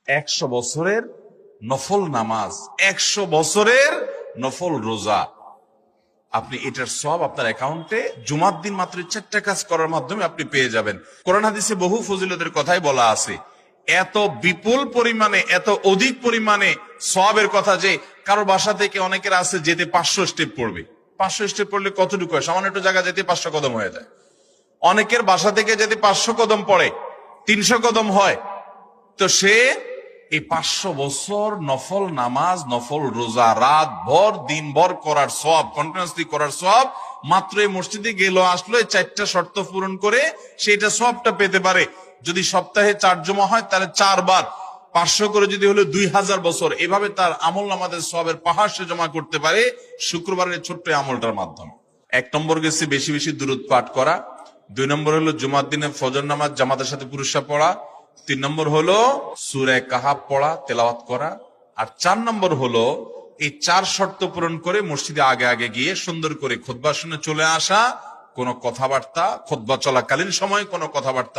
100 বছরের নফল নামাজ, 100 বছরের নফল রোজা, আপনি এটার সব আপনার অ্যাকাউন্টে জুমার দিন মাত্র 4টা কাজ করার মাধ্যমে আপনি পেয়ে যাবেন। কোরআন হাদিসে বহু ফজিলতের কথাই বলা আছে। এত বিপুল পরিমাণে, এত অধিক পরিমাণে সওয়াবের কথা যে কারো বাসা থেকে অনেকের আছে যেতে 500 স্টেপ পড়বে। 500 স্টেপ পড়লে কতটুকু হয়? সামান্য একটু জায়গা যেতে 500 কদম হয়ে যায়। অনেকের বাসা থেকে যেতে 500 কদম পড়ে 300 কদম হয়। তো সে এই 500 বছর নফল নামাজ, নফল রোজা, রাত ভর দিন ভর করার সওয়াব, কন্টিনিউয়াসলি করার সওয়াব মাত্র এই মসজিদে গেল আসলো, এই 4টা শর্ত পূরণ করে সেটা সওয়াবটা পেতে পারে। যদি সপ্তাহে 4 জমা হয় তাহলে 4 বার 500 করে যদি হলো 2000 বছর, এভাবে তার আমল নামাজের সওয়াবের পাহাড় সে জমা করতে পারে শুক্রবারের ছোট্ট আমলটার মাধ্যমে। 1 নম্বর গেছে বেশি বেশি দুরূদ পাঠ করা। 2 নম্বর হলো জুমার দিনে ফজর নামাজ জামাতের সাথে পুরুষরা পড়া। 3 নম্বর হলো সূরা কাহাফ পড়া, তেলাওয়াত করা। আর 4 নম্বর হলো এই 4 শর্ত পূরণ করে মসজিদে আগে আগে গিয়ে সুন্দর করে খুতবা শুনে চলে আসা। কোনো কথাবার্তা, খুতবা চলাকালীন সময় কোনো কথাবার্তা